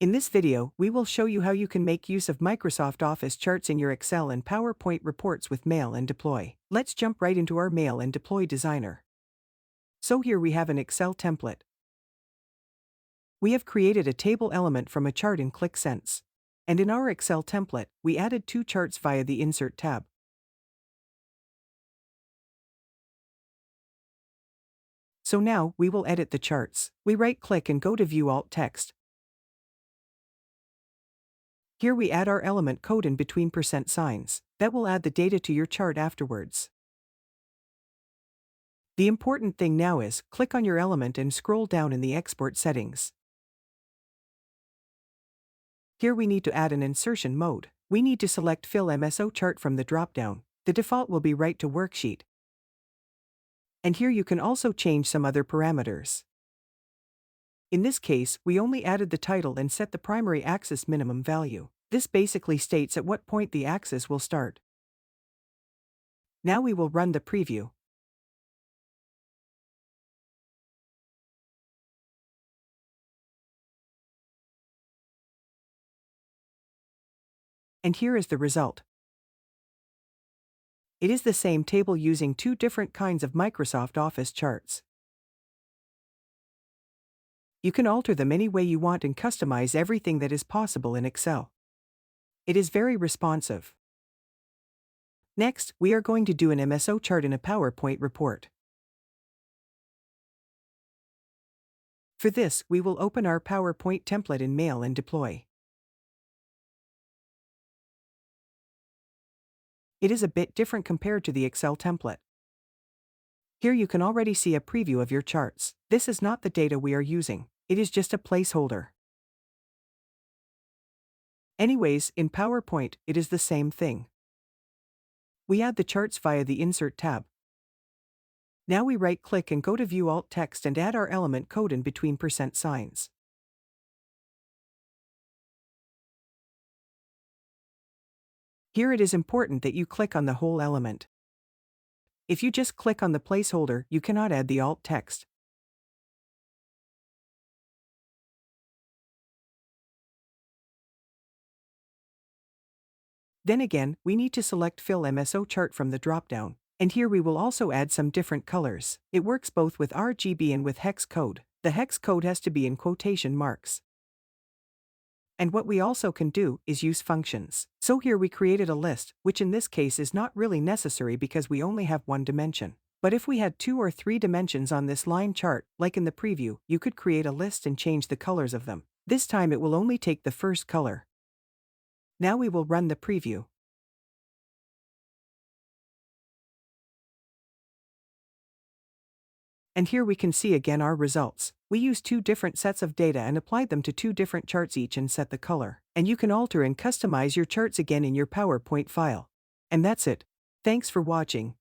In this video, we will show you how you can make use of Microsoft Office charts in your Excel and PowerPoint reports with Mail and Deploy. Let's jump right into our Mail and Deploy designer. So here we have an Excel template. We have created a table element from a chart in Qlik Sense. And in our Excel template, we added two charts via the Insert tab. So now, we will edit the charts. We right-click and go to View Alt Text. Here we add our element code in between %signs. That will add the data to your chart afterwards. The important thing now is, click on your element and scroll down in the export settings. Here we need to add an insertion mode. We need to select Fill MSO Chart from the drop-down. The default will be Right to Worksheet. And here you can also change some other parameters. In this case, we only added the title and set the primary axis minimum value. This basically states at what point the axis will start. Now we will run the preview. And here is the result. It is the same table using two different kinds of Microsoft Office charts. You can alter them any way you want and customize everything that is possible in Excel. It is very responsive. Next, we are going to do an MSO chart in a PowerPoint report. For this, we will open our PowerPoint template in Mail and Deploy. It is a bit different compared to the Excel template. Here you can already see a preview of your charts. This is not the data we are using. It is just a placeholder. Anyways, in PowerPoint, it is the same thing. We add the charts via the Insert tab. Now we right-click and go to View Alt Text and add our element code in between %signs. Here it is important that you click on the whole element. If you just click on the placeholder, you cannot add the alt text. Then again, we need to select Fill MSO Chart from the drop-down. And here we will also add some different colors. It works both with RGB and with hex code. The hex code has to be in quotation marks. And what we also can do is use functions. So here we created a list, which in this case is not really necessary because we only have one dimension. But if we had 2 or 3 dimensions on this line chart, like in the preview, you could create a list and change the colors of them. This time it will only take the first color. Now we will run the preview. And here we can see again our results. We used 2 different sets of data and applied them to 2 different charts each and set the color. And you can alter and customize your charts again in your PowerPoint file. And that's it. Thanks for watching.